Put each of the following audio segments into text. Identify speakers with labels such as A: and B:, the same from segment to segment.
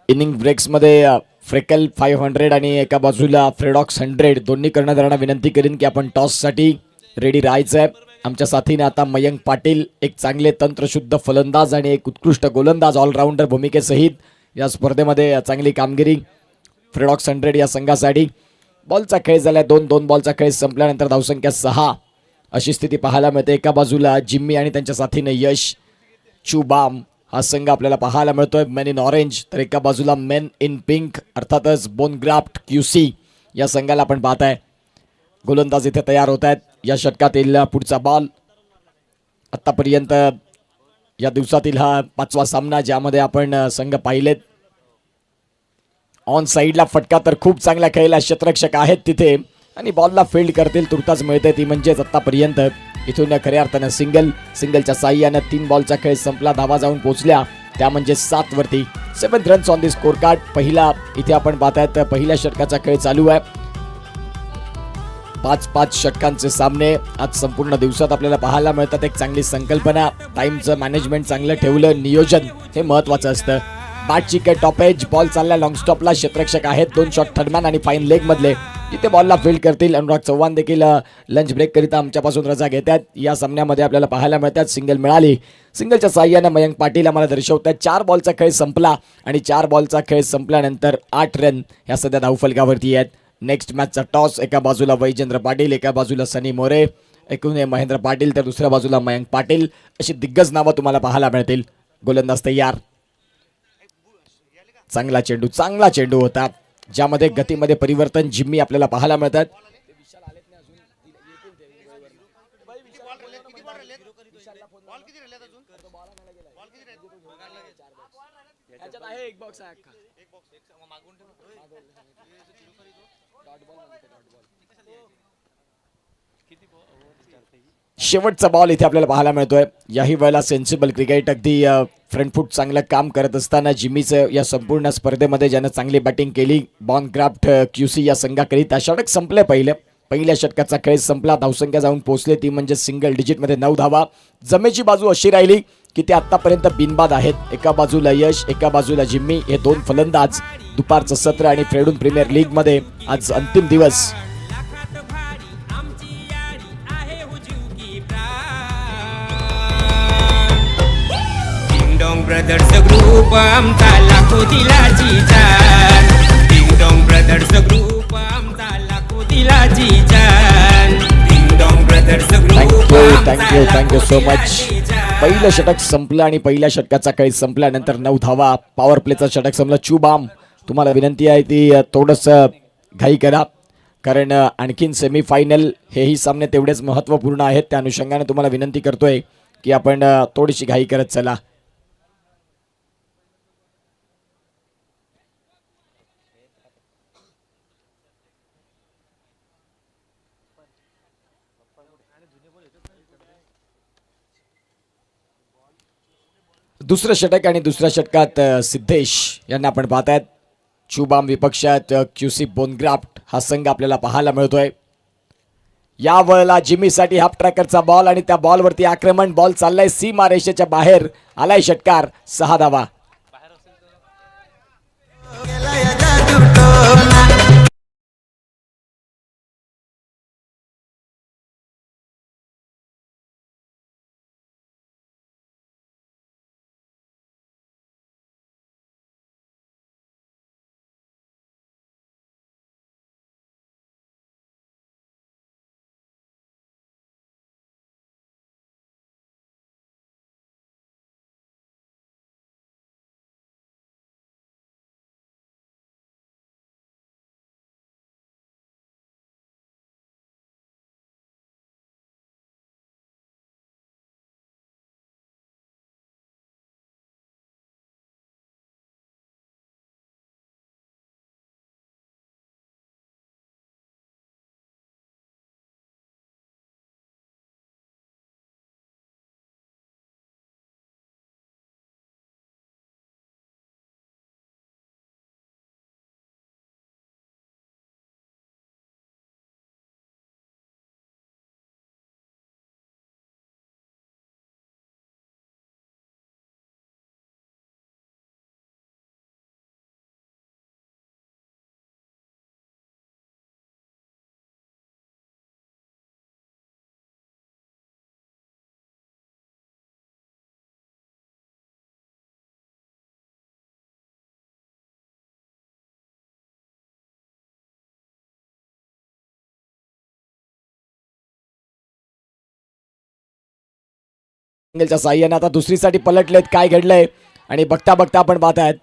A: Inning ब्रेक्समध्ये freckle 500 आणि एका बाजूला फ्रेडॉक्स 100 दोन्ही कर्णधारांना विनंती करीन की आपण टॉससाठी रेडी राहायचं आहे. आमच्या साथीने आता मयंक पाटील एक चांगले तंत्रशुद्ध फलंदाज आणि एक उत्कृष्ट गोलंदाज ऑलराऊंडर भूमिकेसहित या स्पर्धेमध्ये चांगली कामगिरी. फ्रेडॉक्स 100 या संघासाठी. बॉलचा खेळ झाला 2-2 बॉलचा खेळ संपल्यानंतर धावसंख्या 6 अशी स्थिती पाहायला मिळते. एका बाजूला जिम्मी आणि त्यांच्या साथीने यश चुबाम हा संघ आपल्याला पाहायला मिळतोय मेन इन ऑरेंज, तर एका बाजूला मेन इन पिंक अर्थातच बोनग्राफ्ट क्यूसी या संघाला आपण पाहताय. गोलंदाज इथे तयार होत आहेत. या षटकातील पुढचा बॉल. आतापर्यंत या दिवसातील हा 5वा सामना ज्यामध्ये आपण संघ पाहिलेत. ऑन साईडला फटका तर खूप चांगला खेळला, क्षेत्ररक्षक आहेत तिथे आणि बॉलला फील्ड करतील तुर्तास मिळते ती म्हणजेच आतापर्यंत इथून खऱ्या अर्थानं सिंगलच्या साह्यानं 3 बॉलचा खेळ संपला. धावा जाऊन पोहोचल्या त्या म्हणजे 7 वरती. 7 runs on the score card. पहिला इथे आपण पाहतायत पहिल्या षटकाचा खेळ चालू आहे. 5-5 षटकांचे सामने आज संपूर्ण दिवसात आपल्याला पाहायला मिळतात. एक चांगली संकल्पना, टाइमचं मॅनेजमेंट चांगलं ठेवलं, नियोजन हे महत्वाचं असतं. बॅटची काय टॉप एज, बॉल चालला लॉंग स्टॉपला. क्षेत्ररक्षक आहेत 2 शॉट थर्डमॅन आणि फाईन लेग मधले इथे बॉलला फील्ड करतील. अनुराग चव्हाण देखील लंच ब्रेक करिता आमच्यापासून रजा घेतात. या सामन्यामध्ये आपल्याला पाहायला मिळतात सिंगल मिळाली. सिंगलच्या साह्यानं मयंक पाटील आम्हाला दर्शवतात. 4 बॉलचा खेळ संपला आणि 4 बॉलचा खेळ संपल्यानंतर 8 रन ह्या सध्या धावफलकावरती आहेत. नेक्स्ट मॅचचा टॉस. एका बाजूला वैजेंद्र पाटील, एका बाजूला सनी मोरे, एकूण महेंद्र पाटील, तर दुसऱ्या बाजूला मयंक पाटील अशी दिग्गज नावं तुम्हाला पाहायला मिळतील. गोलंदाज तयार. चांगला चेंडू होता ज्यामध्ये गतीमध्ये परिवर्तन जिम्मी आपल्याला पाहायला मिळतात. शेवटचा बॉल इथे आपल्याला पाहायला मिळतोय. याही वेळेला सेन्सिबल क्रिकेट, अगदी फ्रंट फूट चांगलं काम करत असताना जिम्मीचं या संपूर्ण स्पर्धेमध्ये ज्यानं चांगली बॅटिंग केली बॉनक्राफ्ट क्यूसी या संघाकरिता. षटक संपले पहिल्या षटकाचा खेळ संपला. धावसंख्या जाऊन पोहोचले ती म्हणजे सिंगल डिजिटमध्ये 9 धावा. जमेची बाजू अशी राहिली की ते आतापर्यंत बिनबाद आहेत. एका बाजूला यश, एका बाजूला जिम्मी हे 2 फलंदाज. दुपारचं सत्र आणि फ्रेडून प्रीमियर लीग मध्ये आज अंतिम दिवस.
B: ब्रदर्स ग्रुप आमचा लाखो दिलाची जान. डिंग डॉंग ब्रदर्स ग्रुप आमचा लाखो दिलाची जान. Ding dong brothers group.
A: Thank you so much. पहिलं षटक संपलं आणि पहिल्या षटकाचा खेळ संपल्यानंतर 9 धावा. पॉवर प्लेचा षटक संपला. चुबाम तुम्हाला विनंती आहे ती थोडंसं घाई करा कारण आणखीन सेमीफायनल हेही सामने तेवढेच महत्त्वपूर्ण आहेत. त्या अनुषंगाने तुम्हाला विनंती करतोय की आपण थोडीशी घाई करत चला. दुसरं षटक आणि दुसऱ्या षटकात सिद्धेश यांना आपण पाहतायत. चुबाम विपक्षात क्यूसी बोनग्राफ्ट हा संघ आपल्याला पाहायला मिळतोय. या वेळेला जिम्मीसाठी हाफ ट्रॅकरचा बॉल आणि त्या बॉलवरती आक्रमण. बॉल चाललाय सीमा रेषेच्या बाहेर. आलाय षटकार. 6 धावा. सिंगलच्या साह्याने आता दुसरीसाठी पलटलेत. काय घडलंय आणि बघता बघता आपण पाहत आहेत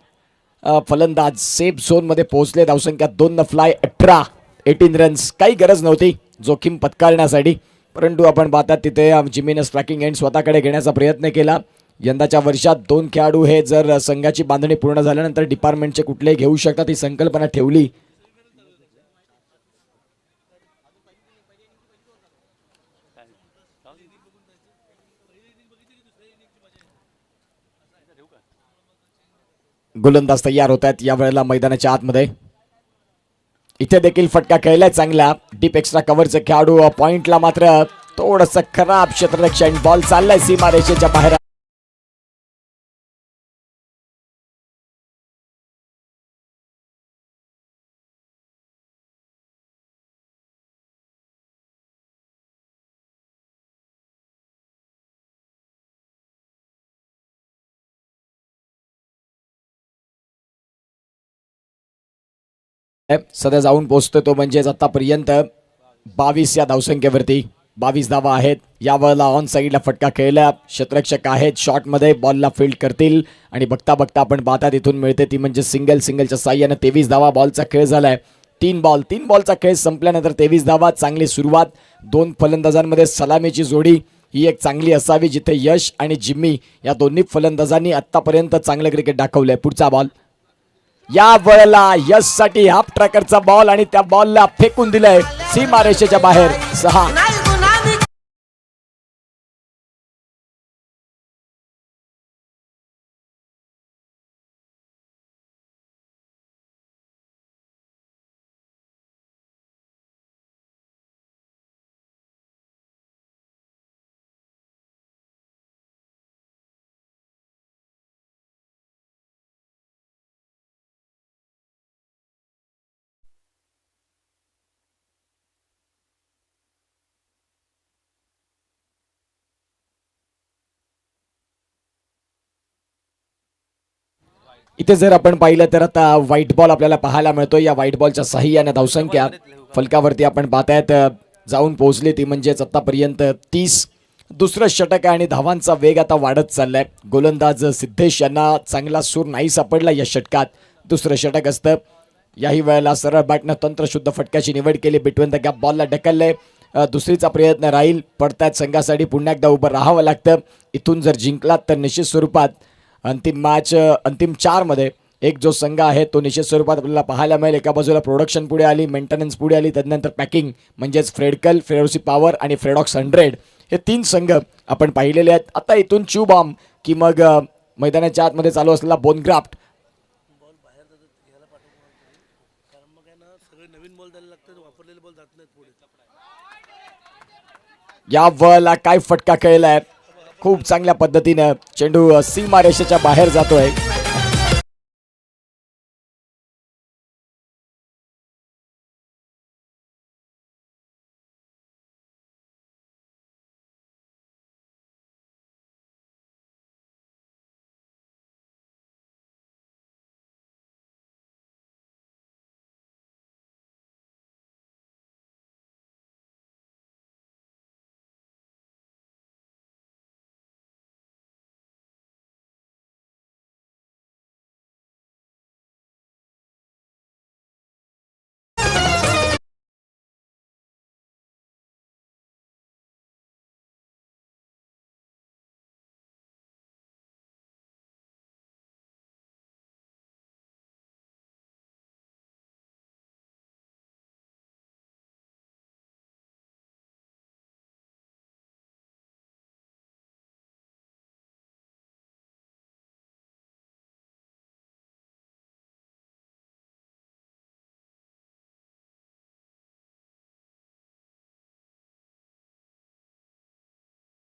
A: फलंदाज सेफ झोन मध्ये पोहोचले. धावसंख्या 2 फ्लाय 18 रन्स. काही गरज नव्हती जोखीम पत्करण्यासाठी, परंतु आपण पाहतात तिथे जिमीनस ट्रॅकिंग एंड स्वतःकडे घेण्याचा प्रयत्न केला. यंदाच्या वर्षात 2 खेळाडू हे जर संघाची बांधणी पूर्ण झाल्यानंतर डिपार्टमेंटचे कुठलेही घेऊ शकतात ही संकल्पना ठेवली. गोलंदाज तयार होत आहेत यावेळेला मैदानाच्या आतमध्ये. इथे देखील फटका खेळलाय चांगला. डीप एक्स्ट्रा कव्हरचे खेळाडू पॉइंटला मात्र थोडस खराब क्षेत्ररक्षण. बॉल चाललाय सीमा रेषेच्या बाहेर. सध्या जाऊन पोहोचतोय तो म्हणजेच आतापर्यंत 22 या धावसंख्येवरती. 22 धावा आहेत. यावेळेला ऑन साईडला फटका खेळला. क्षेत्ररक्षक आहेत शॉटमध्ये, बॉलला फील्ड करतील आणि बघता बघता आपण बाता तिथून मिळते ती म्हणजे सिंगलच्या साह्याने 23 धावा. बॉलचा खेळ झालाय. 3 बॉलचा खेळ संपल्यानंतर 23 धावा. चांगली सुरुवात. 2 फलंदाजांमध्ये सलामीची जोडी ही एक चांगली असावी, जिथे यश आणि जिम्मी या दोन्ही फलंदाजांनी आतापर्यंत चांगलं क्रिकेट दाखवलंय. पुढचा बॉल या वेळेला यश साठी हाफ ट्रॅकरचा बॉल आणि त्या बॉलला फेकून दिलंय सीमा रेषेच्या बाहेर. 6. इथे जर आपण पाहिलं तर आता व्हाईट बॉल आपल्याला पाहायला मिळतो. या व्हाईट बॉलच्या साह्याने धावसंख्या फलकावरती आपण पाहतायत जाऊन पोहोचली ती म्हणजेच आतापर्यंत 30. दुसरं षटक आहे आणि धावांचा वेग आता वाढत चाललाय. गोलंदाज सिद्धेश यांना चांगला सूर नाही सापडला या षटकात. दुसरं षटक असतं. याही वेळेला सरळ बॅटनं तंत्रशुद्ध फटक्याची निवड केली. बिटवीन द गॅप बॉलला ढकललंय. दुसरीचा प्रयत्न राहील. पडतायत संघासाठी पुन्हा एकदा उभं राहावं लागतं. इथून जर जिंकलात तर निश्चित स्वरूपात अंतिम 4 मध्ये एक जो संघ आहे तो निश्चित स्वरूपात आपल्याला पाहायला मिळेल. एका बाजूला प्रोडक्शन पुढे आली, मेंटेनन्स पुढे आली, त्यानंतर पॅकिंग म्हणजेच फ्रेडकल, फेरोसी पॉवर आणि फ्रेडॉक्स 100 हे 3 संघ आपण पाहिलेले आहेत. आता इथून च्यूबॉम्ब की मग मैदानाच्या आतमध्ये चालू असलेला बोनग्राफ्ट या वेळेला काय फटका खेळलाय. खूप चांगल्या पद्धतीनं चेंडू सीमा रेषेच्या बाहेर जातोय.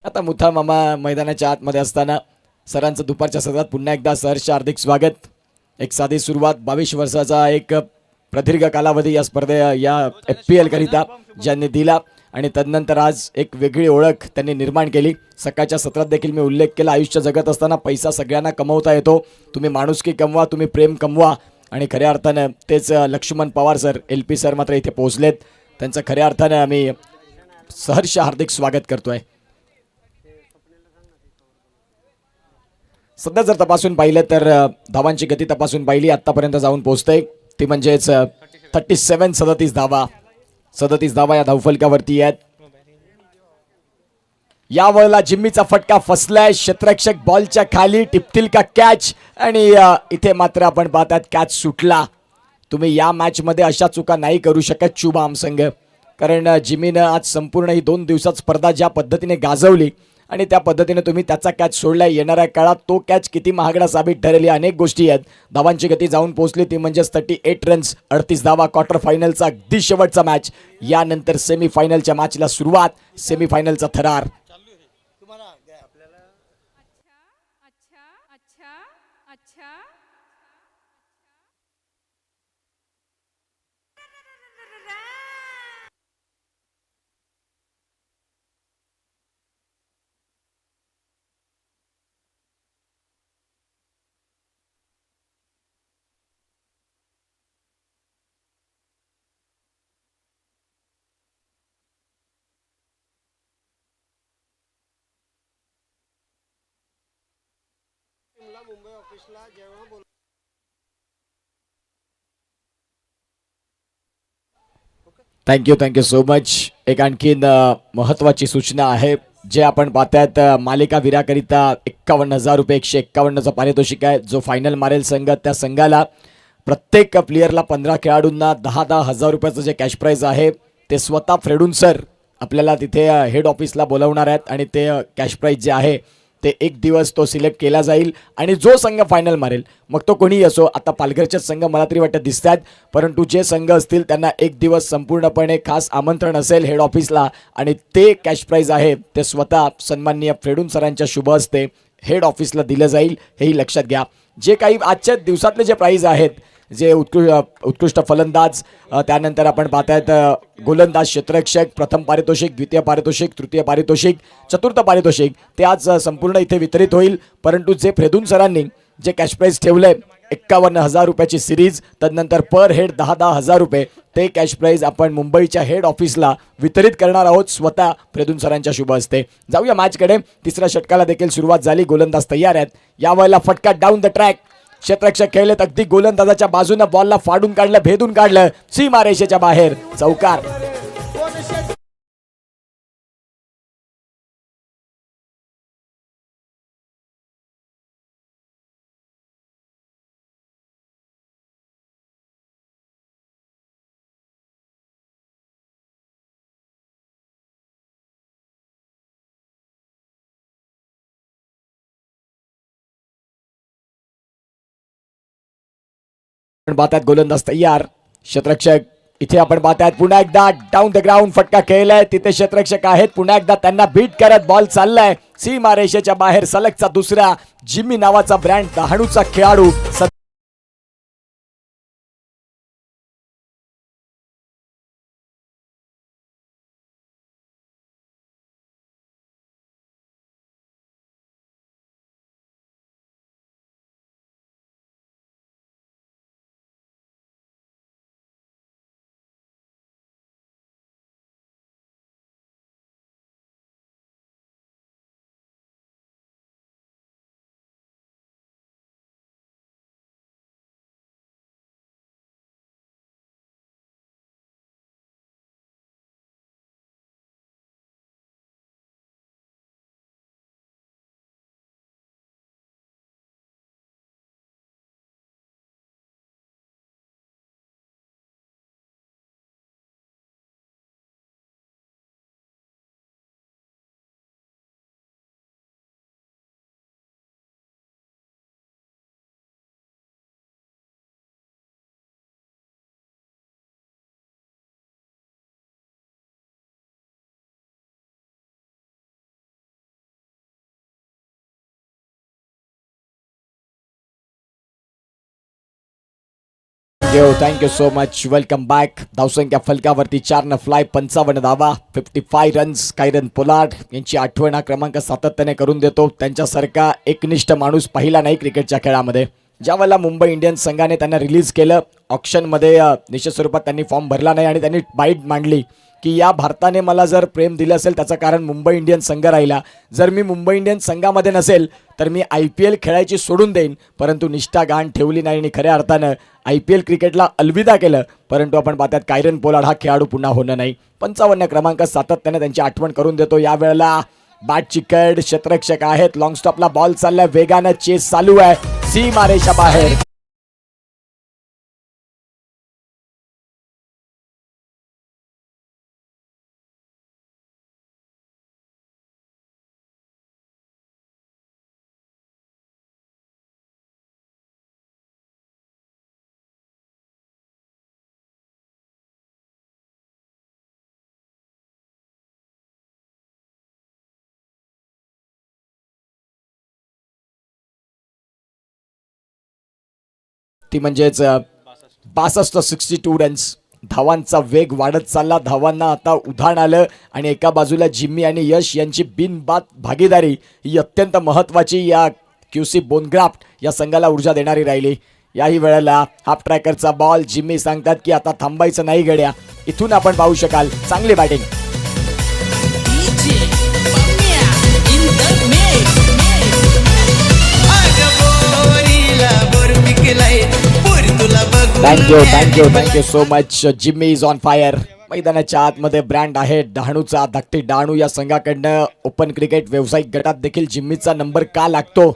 A: आता मुथा मामा मैदानाच्या आतमध्ये असताना सरांचं दुपारच्या सत्रात पुन्हा एकदा सहर्ष हार्दिक स्वागत. एक साधी सुरुवात. 22 वर्षाचा एक प्रदीर्घ कालावधी या या FPL करिता ज्यांनी दिला आणि तदनंतर आज एक वेगळी ओळख त्यांनी निर्माण केली. सकाळच्या सत्रात देखील मी उल्लेख केला, आयुष्य जगत असताना पैसा सगळ्यांना कमवता येतो. तुम्ही माणुसकी कमवा, तुम्ही प्रेम कमवा. आणि खऱ्या अर्थानं तेच Laxman Pawar sir, LP sir मात्र इथे पोहोचलेत. त्यांचं खऱ्या अर्थानं आम्ही सहर्ष हार्दिक स्वागत करतोय. सध्या जर तपासून पाहिलं तर धावांची गती तपासून पाहिली आतापर्यंत जाऊन पोहोचते ती म्हणजेच 37 धावा 37 धावा या धावफलकावरती आहेत. यावेळेला जिम्मीचा फटका फसलाय. क्षेत्ररक्षक बॉलच्या खाली टिपतील का कॅच आणि इथे मात्र आपण पाहतात कॅच सुटला. तुम्ही या मॅच मध्ये अशा चुका नाही करू शकत शुभम संघ, कारण जिमीनं आज संपूर्ण ही 2 दिवसात स्पर्धा ज्या पद्धतीने गाजवली आणि त्या पद्धतीने तुम्ही त्याचा कॅच सोडलाय. येणाऱ्या काळात तो कॅच किती महागडा साबित ठरेल या अनेक गोष्टी आहेत. धावांची गती जाऊन पोहोचली ती म्हणजेच 38 रन्स 38 धावा. क्वार्टर फायनलचा अगदी शेवटचा मॅच. यानंतर सेमीफायनलच्या मॅचला सुरुवात. सेमीफायनलचा थरार.
C: मुंबई ऑफिसला जेव्हा बोल
A: थँक्यू सो मच. एक आणखीन महत्वाची सूचना आहे. जे आपण पाहतायत मालिका वीराकरिता 51,000 रुपये 151चं पारितोषिक आहे. जो फायनल मारेल संघ त्या संघाला प्रत्येक प्लेयरला 15 खेळाडूंना 10,000 हजार रुपयाचं जे कॅश प्राईज आहे ते स्वतः फ्रेडून सर आपल्याला तिथे हेड ऑफिसला बोलवणार आहेत आणि ते कॅश प्राईज जे आहे ते 1 दिवस तो सिलेक्ट केला जाईल आणि जो संघ फायनल मारेल मग तो कोणीही असो. आता पालघरचे संघ मला तरी वाटतं दिसत आहेत, परंतु जे संघ असतील त्यांना 1 दिवस संपूर्णपणे खास आमंत्रण असेल हेड ऑफिसला आणि ते कॅश प्राईज आहे ते स्वतः सन्माननीय फ्रेडून सरांच्या शुभ हस्ते हेड ऑफिसला दिलं जाईल. हेही लक्षात घ्या. जे काही आजच्या दिवसातले जे प्राईज आहेत, जे उत्कृष्ट फलंदाज, त्यानंतर आपण पाहतायत गोलंदाज, क्षेत्ररक्षक, प्रथम पारितोषिक, द्वितीय पारितोषिक, तृतीय पारितोषिक, चतुर्थ पारितोषिक ते आज संपूर्ण इथे वितरित होईल. परंतु जे फ्रेदून सरांनी जे कॅश प्राईज ठेवलंय 51,000 रुपयाची सिरीज, तदनंतर पर हेड 10,000 हजार रुपये, ते कॅश प्राईज आपण मुंबईच्या हेड ऑफिसला वितरित करणार आहोत स्वतः फ्रेदून सरांच्या शुभ हस्ते. जाऊया मॅचकडे. तिसऱ्या षटकाला देखील सुरुवात झाली. गोलंदाज तयार आहेत. यावेळेला फटका डाऊन द ट्रॅक. क्षेत्ररक्षक खेळलेत अगदी गोलंदाजाच्या बाजूने बॉलला फाडून काढलं, भेदून काढलं, सीमारेषेच्या बाहेर चौकार. पाहतात गोलंदाज तयार. क्षेत्ररक्षक इथे आपण पाहतायत पुन्हा एकदा डाऊन द ग्राउंड फटका खेळलाय. तिथे क्षेत्ररक्षक आहेत. पुन्हा एकदा त्यांना बीट करत बॉल चाललाय सीमारेषेच्या बाहेर. सलगचा दुसरा. जिम्मी नावाचा ब्रँड 96चा खेळाडू thank you so much. Welcome back. धावसंख्या फलकावरती 4 फ्लाय 55 धावा 55 रन्स. कायरन पोलार्ड यांची आठवण हा क्रमांक सातत्याने करून देतो. त्यांच्यासारखा एकनिष्ठ माणूस पाहिला नाही क्रिकेटच्या खेळामध्ये. ज्यावेळेला मुंबई इंडियन्स संघाने त्यांना रिलीज केलं ऑक्शनमध्ये, निश्चित स्वरूपात त्यांनी फॉर्म भरला नाही आणि त्यांनी बाईट मांडली की या भारताने मला जर प्रेम दिलं असेल त्याचं कारण मुंबई इंडियन्स संघ राहिला. जर मी मुंबई इंडियन्स संघामध्ये नसेल तर मी IPL खेळायची सोडून देईन, परंतु निष्ठा गाण ठेवली नाही आणि खऱ्या अर्थानं IPL क्रिकेटला अलविदा केलं. परंतु आपण पाहतात कायरन पोलार्ड हा खेळाडू पुन्हा होणं नाही. 55 क्रमांक सातत्याने त्यांची आठवण करून देतो. यावेळेला बॅटची कड, क्षेत्ररक्षक आहेत, लॉंग स्टॉपला बॉल चाललाय, वेगानं चेस चालू आहे, सीमारेषा बाहेर. ती म्हणजेच 62 रन्स. धावांचा वेग वाढत चालला, धावांना आता उधाण आलं आणि एका बाजूला जिम्मी आणि यश यांची बिनबाद भागीदारी ही अत्यंत महत्त्वाची या QC बोनग्राफ्ट या संघाला ऊर्जा देणारी राहिली. याही वेळेला हाफ ट्रॅकरचा बॉल, जिम्मी सांगतात की आता थांबायचं नाही गड्या. इथून आपण पाहू शकाल चांगली batting. Thank you so much. Jimmy is on fire. मैदानाच्या आतमध्ये ब्रँड आहे डहाणूचा. धाकटी डहाणू या संघाकडनं ओपन क्रिकेट व्यावसायिक गटात देखील जिम्मीचा नंबर का लागतो,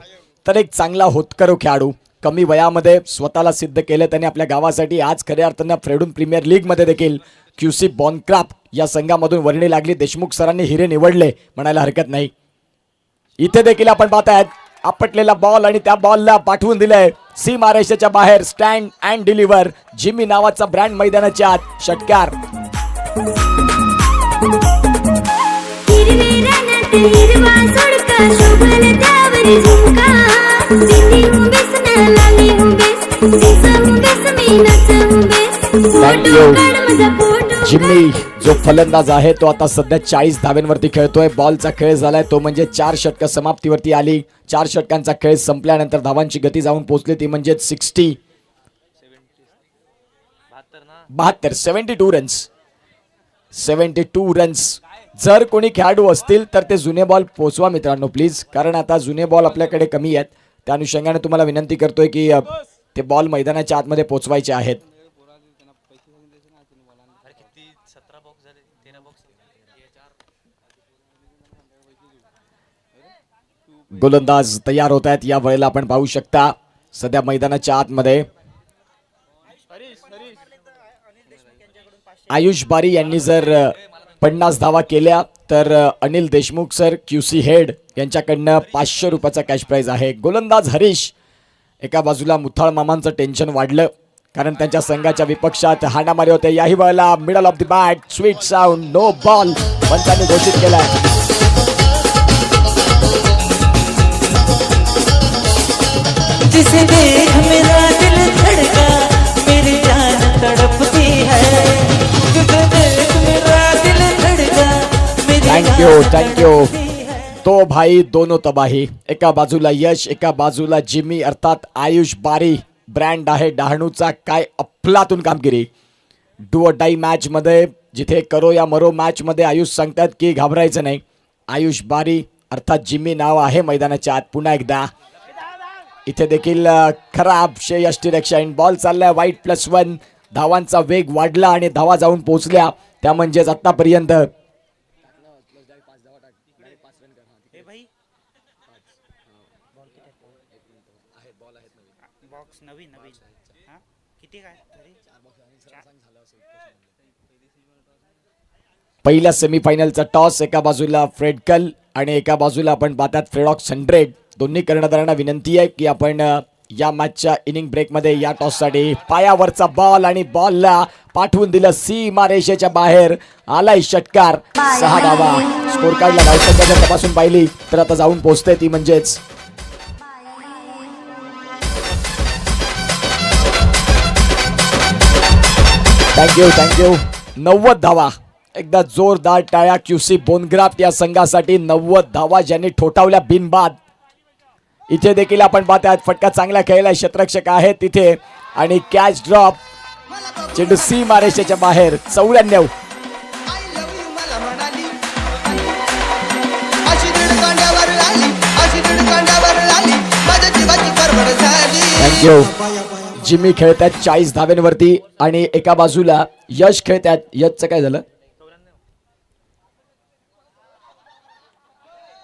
A: तर एक चांगला होतकरू खेळाडू, कमी वयामध्ये स्वतःला सिद्ध केलं त्याने आपल्या गावासाठी. आज खऱ्या अर्थानं फ्रेडून प्रीमियर लीगमध्ये देखील QC बॉनक्राफ्ट या संघामधून वर्णी लागली. देशमुख सरांनी हिरे निवडले म्हणायला हरकत नाही. इथे देखील आपण पाहतायत आपटलेला बॉल आणि त्या बॉलला पाठवून दिलंय सीमारेषेच्या बाहेर. Stand and deliver. जिम्मी नावाचा ब्रँड मैदानाच्या आत. षटकार. जिम्मी जो फलंदाज आहे तो आता सध्या 40 धाव्यांवरती खेळतोय. बॉलचा खेळ झालाय तो म्हणजे 4 षटकं समाप्तीवरती आली. 4 षटकांचा खेळ संपल्यानंतर धावांची गती जाऊन पोहोचली ती म्हणजे 72 रन्स. 72 रन्स. जर कोणी खेळाडू असतील तर ते जुने बॉल पोचवा मित्रांनो प्लीज, कारण आता जुने बॉल आपल्याकडे कमी आहेत. त्या अनुषंगाने तुम्हाला विनंती करतोय की ते बॉल मैदानाच्या आतमध्ये पोचवायचे आहेत. गोलंदाज तयार होत आहेत. या वेळेला आपण पाहू शकता सध्या मैदानाच्या आतमध्ये आयुष बारी यांनी जर 50 धावा केल्या तर Anil Deshmukh sir QC head यांच्याकडनं 500 रुपयाचा कॅश प्राइज आहे. गोलंदाज हरीश. एका बाजूला मुथाळ मामांचं टेन्शन वाढलं कारण त्यांच्या संघाच्या विपक्षात हाणामारी होते. याही वेळेला middle of the bat, sweet sound, no ball पंचांनी घोषित केलाय.
D: जिसे देख मेरा दिल धड़का, मेरी जान तड़पती है. जिसे देख मेरा दिल धड़का, मेरी
A: थँक्यू. तो भाई दोनो तबाही. एका बाजूला यश, एका बाजूला जिम्मी अर्थात आयुष बारी. ब्रँड आहे डहाणूचा. काय अफलातून कामगिरी. डू ऑर डाई मॅच मध्ये, जिथे करो या मरो मॅच मध्ये आयुष सांगतात की घाबरायचं नाही. आयुष बारी अर्थात जिम्मी नाव आहे मैदानाच्या आत. पुन्हा एकदा इथे देखील खराब यष्टिरक्षण. बॉल चाललाय वाईट +1. धावांचा वेग वाढला आणि धावा जाऊन पोहोचल्या त्या म्हणजेच आतापर्यंत पहिल्या सेमीफायनलचा टॉस. एका बाजूला फ्रेडकल आणि एका बाजूला आपण पाहतात फ्रेडॉक्स 100. दोन्ही कर्णधारांना विनंती आहे की आपण या मॅचच्या इनिंग ब्रेकमध्ये या टॉससाठी पायावरचा बॉल आणि बॉलला पाठवून दिलं सीमारेषेच्या बाहेर. आलाय षटकार. 6 धावा. स्कोर कार्डला धावसंख्या तपासून पाहिली तर आता जाऊन पोहोचते ती म्हणजेच थँक्यू. 90 धावा. एकदा जोरदार टाळ्या QC बोनग्राफ्ट या संघासाठी. 90 धावा ज्यांनी ठोठावल्या बिनबाद. इथे देखील आपण पाहतात फटका चांगला खेळलाय. क्षेत्ररक्षक आहे तिथे आणि कॅच ड्रॉप. चेंडू सीमारेषेच्या बाहेर. 94. थँक्यू. जिमी खेळतात 40 धाव्यांवरती आणि एका बाजूला यश खेळतात. यशचं काय झालं?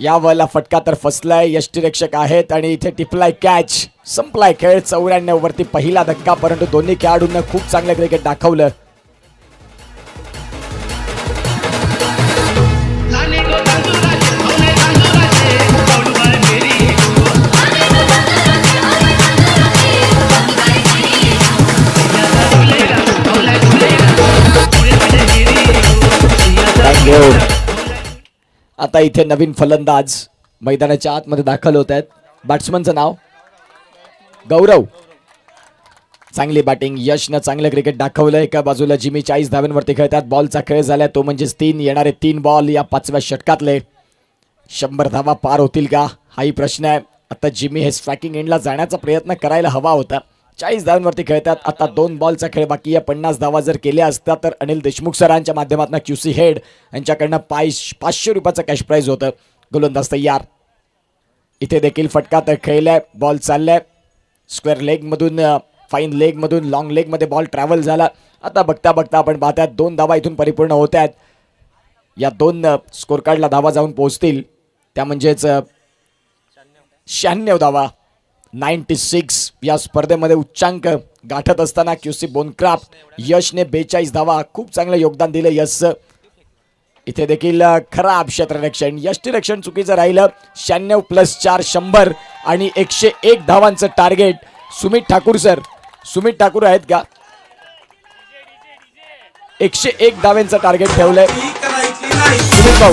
A: या बॉलला फटका तर फसलाय. यष्टीरक्षक आहेत आणि इथे टिपलाय कॅच. संपलाय खेळ. 94 वरती पहिला धक्का, परंतु दोन्ही खेळाडूंना खूप चांगलं क्रिकेट दाखवलं. आता इथे नवीन फलंदाज मैदानाच्या आतमध्ये दाखल होत आहेत. बॅट्समनचं नाव गौरव. चांगली बॅटिंग. यशनं चांगलं क्रिकेट दाखवलं. एका बाजूला जिमी 40 धाव्यांवरती खेळतात. बॉलचा खेळ झालाय तो म्हणजेच 3. येणारे 3 बॉल या 5व्या षटकातले. 100 धावा पार होतील का हाही प्रश्न आहे. आता जिमी हे स्ट्रायकिंग एंडला जाण्याचा प्रयत्न करायला हवा होता. 40 धावांवरती खेळतात. आता 2 बॉलचा खेळ बाकी आहे. 50 धावा जर केल्या असत्या तर अनिल देशमुख सरांच्या माध्यमातून QC हेड यांच्याकडनं 500 रुपयाचं कॅश प्राइज होतं. गोलंदाज तयार. इथे देखील फटका तर खेळलाय. बॉल चाललाय स्क्वेअर लेग मधून, फाईन लेग मधून लॉंग लेग मध्ये बॉल ट्रॅव्हल झाला. आता बघता बघता आपण पाहतात 2 धावा इथून परिपूर्ण होत आहेत. या 2 स्कोर कार्डला धावा जाऊन पोहोचतील. त्या म्हणजेच 96 धावा. 96 या स्पर्धेमध्ये उच्चांक गाठत असताना QC बोनक्राफ्ट. यशने 42 धावा. खूप चांगलं योगदान दिलं यशचं. इथे देखील खराब क्षेत्ररक्षण. यष्टीरक्षण चुकीचं राहिलं. 96 + 4 100 आणि 101 धावांचं टार्गेट. सुमित ठाकूर सर, सुमित ठाकूर आहेत का? 101 धावांचं टार्गेट ठेवलंय सुमित भाऊ.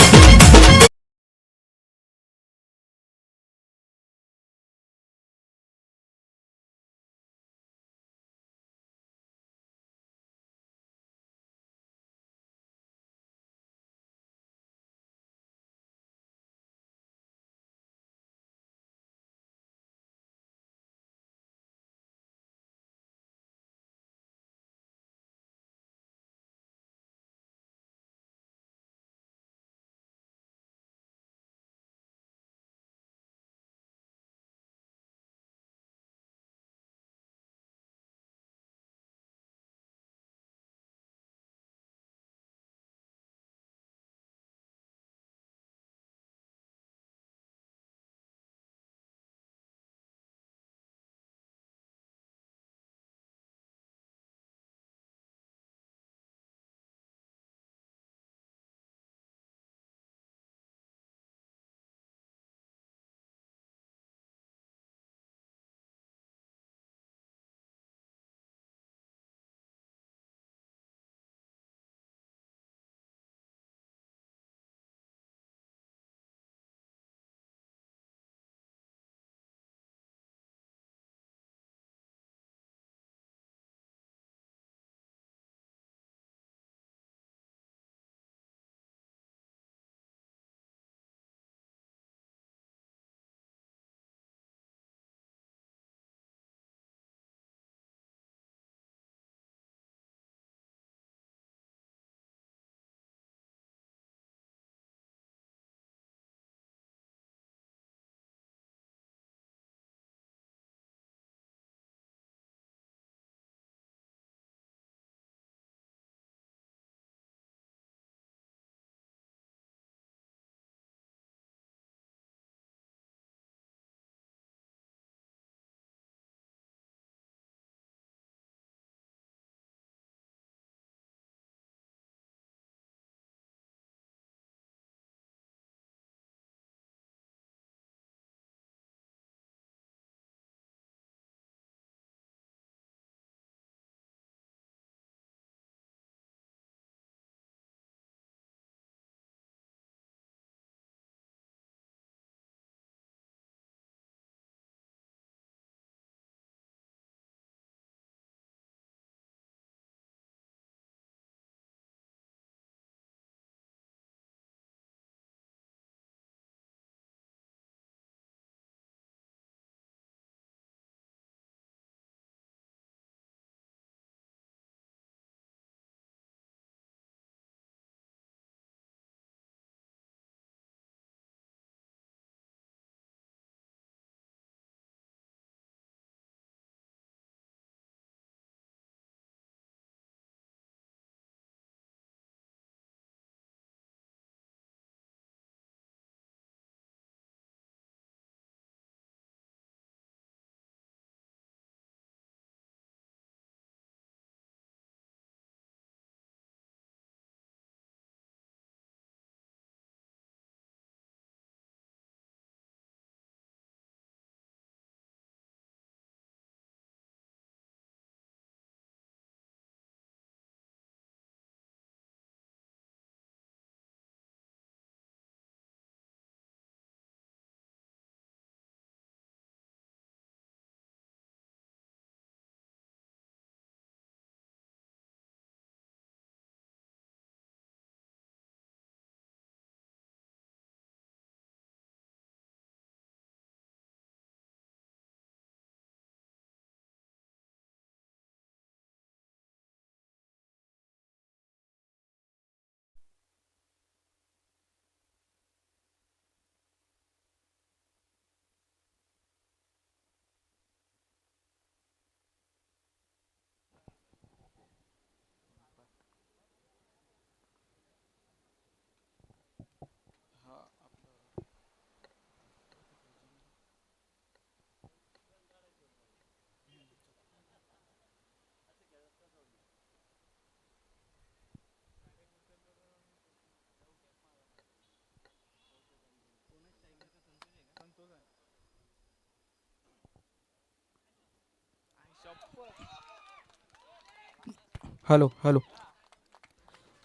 E: Hello hello.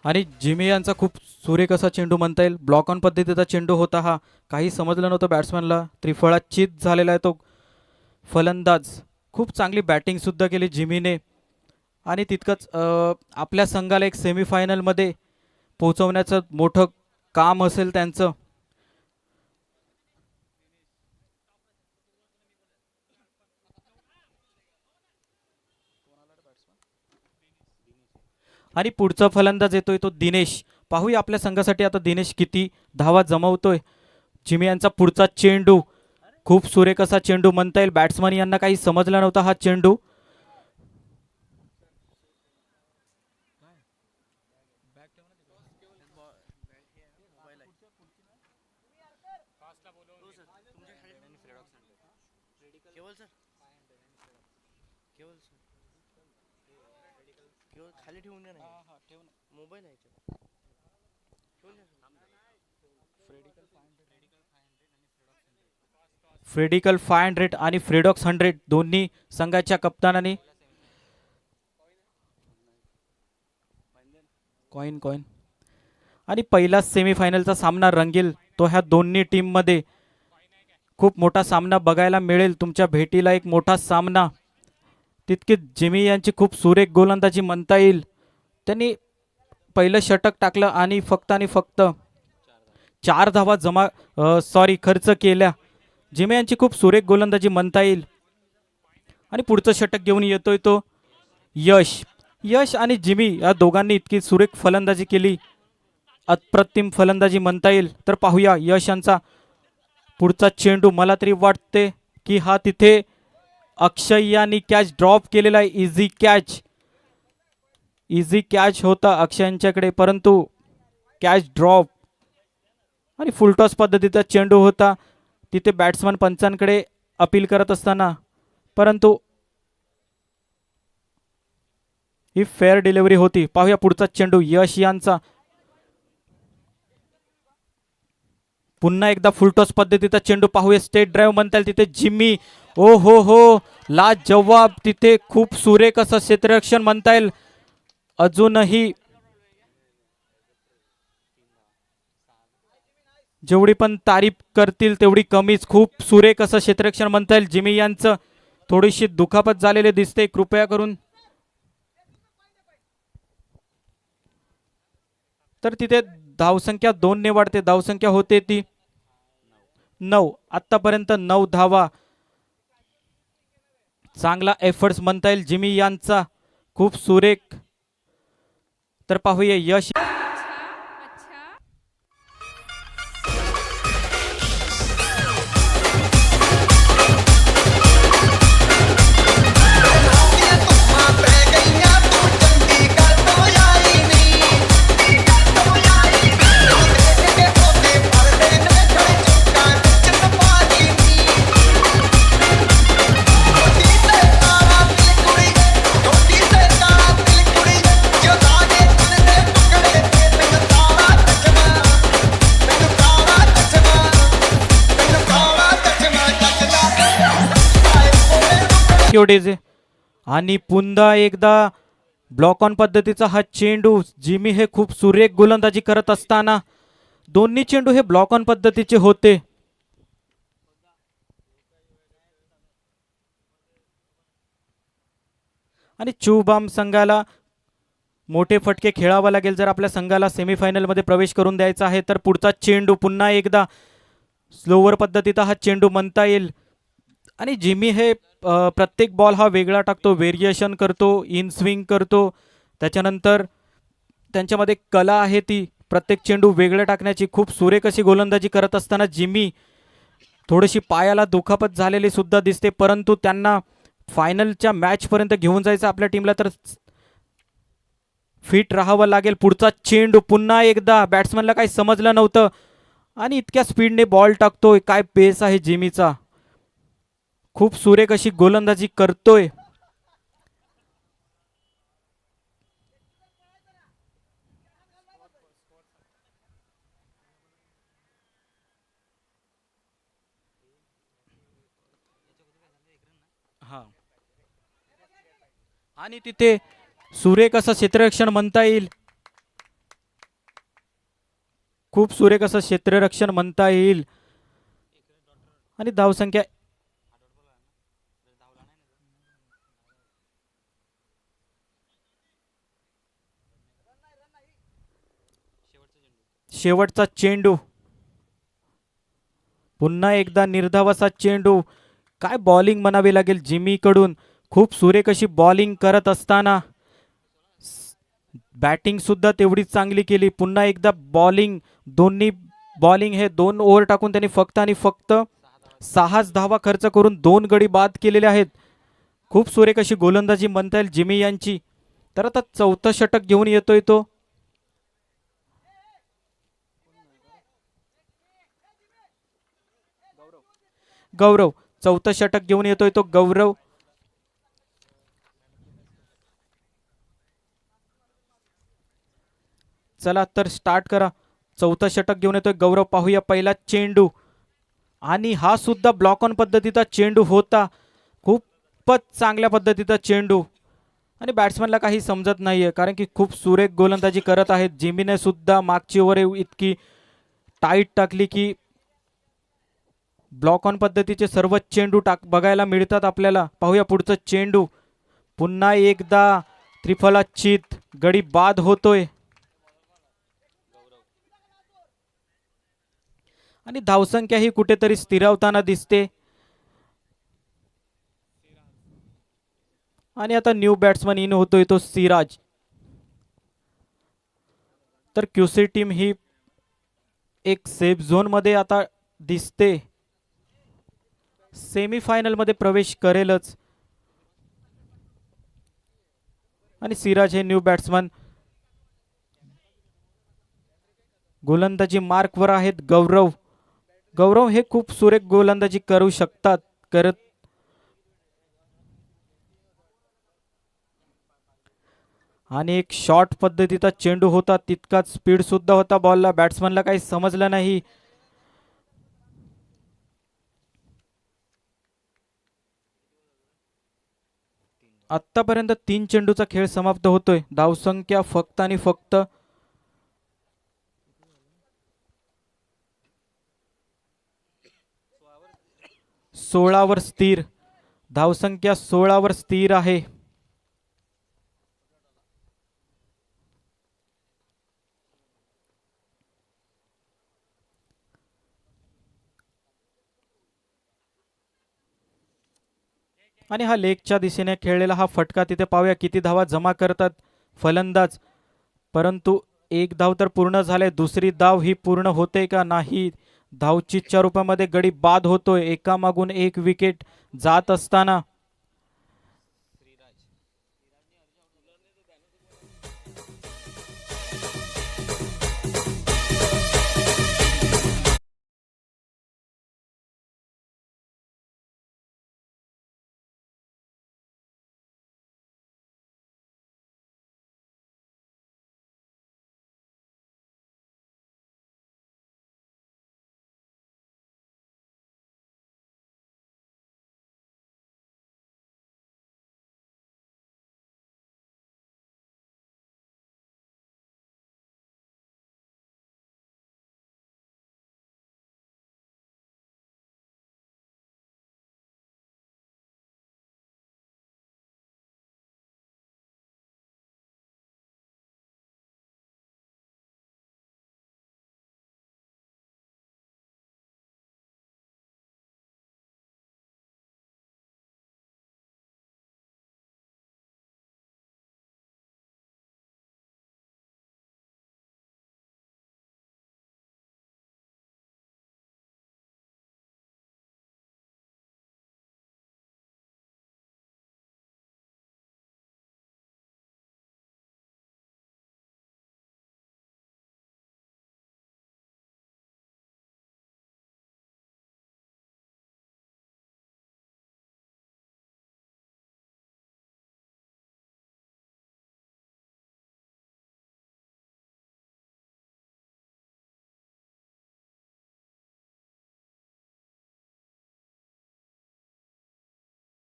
E: आणि जिमी यांचा खूप सुरेख असा चेंडू म्हणता येईल. ब्लॉक ऑन पद्धतीचा चेंडू होता हा. काही समजलं नव्हतं बॅट्समॅनला. त्रिफळा चित झालेला आहे तो फलंदाज. खूप चांगली बॅटिंग सुद्धा केली जिमीने. आणि तितकंच आपल्या संघाला एक सेमीफायनलमध्ये पोहोचवण्याचं मोठं काम असेल त्यांचं. आणि पुढचा फलंदाज येतोय तो दिनेश. पाहूया आपल्या संघासाठी आता दिनेश किती धावा जमवतोय. जिमी यांचा पुढचा चेंडू खूप सुरेख असा चेंडू म्हणता येईल. बॅट्समन यांना काही समजला नव्हता हा चेंडू.
C: खाली ठेवून द्या नाही मोबाईल आहे
E: फ्रेडिकल 500 आणि फ्रेडॉक्स 100 दोन्ही संघाच्या कप्तानाने कॉइन कॉइन. आणि पहिला सेमीफायनलचा सामना रंगेल तो ह्या दोन्ही टीम मध्ये. खूप मोठा सामना बघायला मिळेल तुमच्या भेटीला. एक मोठा सामना. तितकी जिमी यांची खूप सुरेख गोलंदाजी म्हणता येईल. त्यांनी पहिलं षटक टाकलं आणि फक्त 4 धावा खर्च केल्या. जिमी यांची खूप सुरेख गोलंदाजी म्हणता येईल. आणि पुढचं षटक घेऊन येतोय तो यश आणि जिमी या दोघांनी इतकी सुरेख फलंदाजी केली. अप्रतिम फलंदाजी म्हणता येईल. तर पाहूया यश यांचा पुढचा चेंडू. मला तरी वाटते की हा तिथे अक्षय यांनी कॅच ड्रॉप केलेला आहे. इझी कॅच होता अक्षयांच्याकडे परंतु कॅच ड्रॉप. आणि फुलटॉस पद्धतीचा चेंडू होता. तिथे बॅट्समन पंचांकडे अपील करत असताना परंतु ही फेअर डिलिव्हरी होती. पाहूया पुढचा चेंडू यश यांचा. पुन्हा एकदा फुलटॉस पद्धतीचा चेंडू. पाहूया स्टेट ड्राईव्ह म्हणता येईल तिथे जिमी. ओ हो लाजवाब. तिथे खूप सुरेख असं क्षेत्ररक्षण म्हणता येईल. अजूनही जेवढी पण तारीफ करतील तेवढी कमीच. खूप सुरेख असं क्षेत्ररक्षण म्हणता येईल जिमी यांचं. थोडीशी दुखापत झालेली दिसते. कृपया करून. तर तिथे धावसंख्या 2 ने वाढते. धावसंख्या होते ती 9. आतापर्यंत 9 धावा. चांगला एफर्ट्स म्हणता येईल जिमी यांचा. खूप सुरेख. तर पाहूया यश. आणि पुन्हा एकदा ब्लॉक ऑन पद्धतीचा हा चेंडू. जिमी हे खूप सुरेख गोलंदाजी करत असताना दोन्ही चेंडू हे ब्लॉक ऑन पद्धतीचे होते. आणि चुबाम संघाला मोठे फटके खेळावा लागेल जर आपल्या संघाला सेमीफायनल मध्ये प्रवेश करून द्यायचा आहे. तर पुढचा चेंडू पुन्हा एकदा स्लोवर पद्धतीचा हा चेंडू म्हणता येईल. आणि जिमी हे प्रत्येक बॉल हा वेगळा टाकतो. व्हेरिएशन करतो. इन स्विंग करतो. त्याच्यानंतर त्यांच्यामध्ये कला आहे ती प्रत्येक चेंडू वेगळं टाकण्याची. खूप सुरेख अशी गोलंदाजी करत असताना जिमी थोडीशी पायाला दुखापत झालेली सुद्धा दिसते परंतु त्यांना फायनलच्या मॅच पर्यंत घेऊन जायचं आपल्या टीमला. तर फिट राहावं लागेल. पुढचा चेंडू पुन्हा एकदा. बॅट्समनला काही समजलं नव्हतं आणि इतक्या स्पीडने बॉल टाकतोय. काय पेस आहे जिमीचा. खूप सुरेख अशी गोलंदाजी करतोय. हा आणि तिथे सुरेख असं क्षेत्ररक्षण म्हणता येईल, खूप सुरेख असं क्षेत्ररक्षण म्हणता येईल. आणि धावसंख्या शेवटचा चेंडू, पुन्हा एकदा निर्धावाचा चेंडू. काय बॉलिंग म्हणावी लागेल जिमीकडून, खूप सुरेख अशी बॉलिंग करत असताना बॅटिंग सुद्धा तेवढीच चांगली केली. पुन्हा एकदा बॉलिंग, दोन्ही बॉलिंग हे 2 ओव्हर टाकून त्यांनी फक्त आणि फक्त 6 धावा खर्च करून 2 गडी बाद केलेले आहेत. खूप सुरेख अशी गोलंदाजी म्हणता येईल जिमी यांची. तर आता 4थं षटक घेऊन येतोय तो गौरव. 4थं षटक घेऊन येतोय तो गौरव. चला तर स्टार्ट करा. 4थं षटक घेऊन येतोय गौरव. पाहूया पहिला चेंडू, आणि हा सुद्धा ब्लॉक ऑन पद्धतीचा चेंडू होता. खूपच चांगल्या पद्धतीचा चेंडू, आणि बॅट्समॅनला काही समजत नाहीये कारण की खूप सुरेख गोलंदाजी करत आहेत. जिमीने सुद्धा मागची ओव्हर इतकी टाईट टाकली की ब्लॉक ऑन पद्धतीचे सर्व चेंडू बघायला मिळतात आपल्याला. पाहूया पुढचं चेंडू, पुन्हा एकदा त्रिफलाचित, गडी बाद होतोय. आणि धावसंख्या ही कुठेतरी स्थिरावताना दिसते. आणि आता न्यू बॅट्समन इन होतोय तो सिराज. तर क्यूसी टीम ही एक सेफ झोन मध्ये आता दिसते, सेमीफायनल मध्ये प्रवेश करेलच. आणि सिराज हे न्यू बॅट्समन गोलंदाजी मार्कवर आहेत. गौरव हे खूप सुरेख गोलंदाजी करू शकतात करत. आणि एक शॉर्ट पद्धतीचा चेंडू होता, तितकाच स्पीड सुद्धा होता बॉलला. बॅट्समनला काही समजलं नाही. आतापर्यंत 3 चेंडूचा खेळ समाप्त होतोय. धावसंख्या फक्त आणि फक्त 16 स्थिर. धावसंख्या 16 स्थिर आहे. आणि हा लेगच्या दिशेने खेळलेला हा फटका, तिथे पाहूया किती धावा जमा करतात फलंदाज. परंतु एक धाव तर पूर्ण झाले, दुसरी धाव ही पूर्ण होते का नाही. धावचीतच्या रूपामध्ये गडी बाद होतोय एकामागून एक विकेट जात असताना.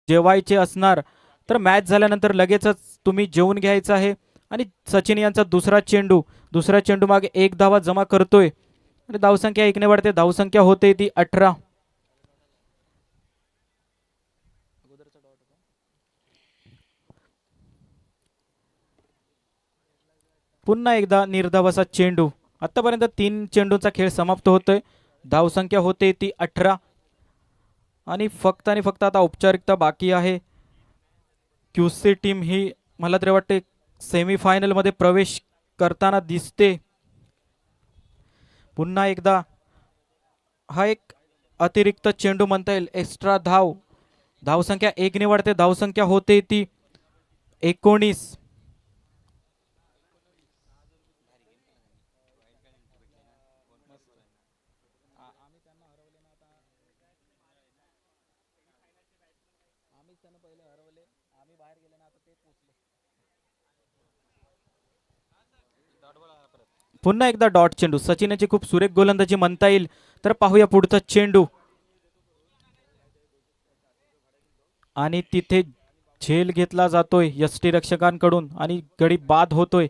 E: जेवायचे असणार तर मॅच झाल्यानंतर लगेचच तुम्ही जेवून घ्यायचं आहे. आणि सचिन यांचा दुसऱ्या चेंडू मागे 1 धावा जमा करतोय आणि धावसंख्या 1 ने वाढते. धावसंख्या होते ती 18. पुन्हा एकदा निर्धाव असा चेंडू. आतापर्यंत 3 चेंडूंचा खेळ समाप्त होतोय. धावसंख्या होते ती 18 आणि फक्त आता औपचारिकता बाकी आहे. क्यूसी टीम ही मला तरी वाटते सेमीफायनलमध्ये प्रवेश करताना दिसते. पुन्हा एकदा हा एक अतिरिक्त चेंडू म्हणता येईल. एक्स्ट्रा धावसंख्या 1 ने वाढते. धावसंख्या होते ती 19. पुन्हा एकदा डॉट चेंडू. सचिनची खूप सुरेख गोलंदाजी म्हणता येईल. तर पाहूया पुढचा चेंडू. आणि तिथे झेल घेतला जातोय यष्टीरक्षकांकडून आणि गडी बाद होतोय.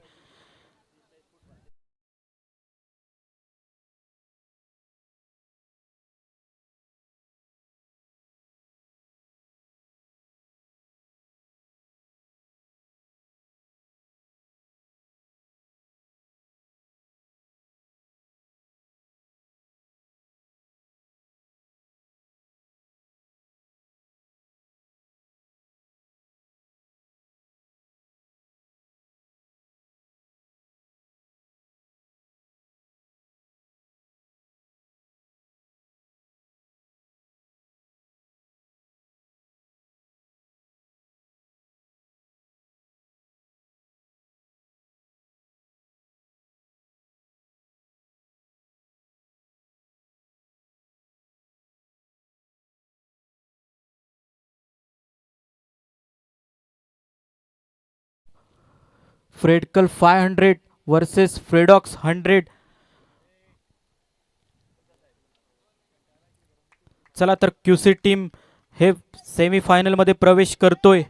E: फ्रेडकल 500 वर्सेस फ्रेडॉक्स 100. चला तर क्यूसी टीम हे सेमीफायनल मध्ये प्रवेश करतोय.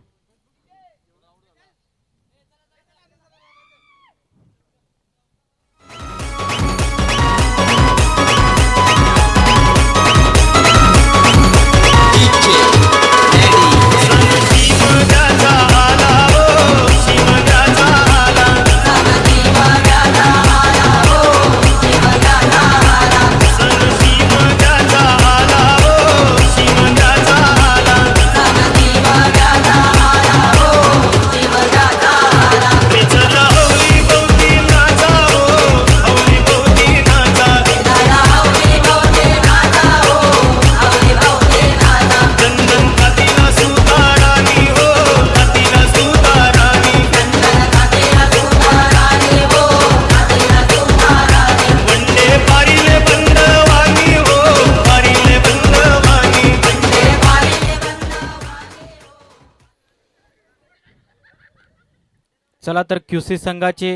E: चला तर क्यूसी संघाचे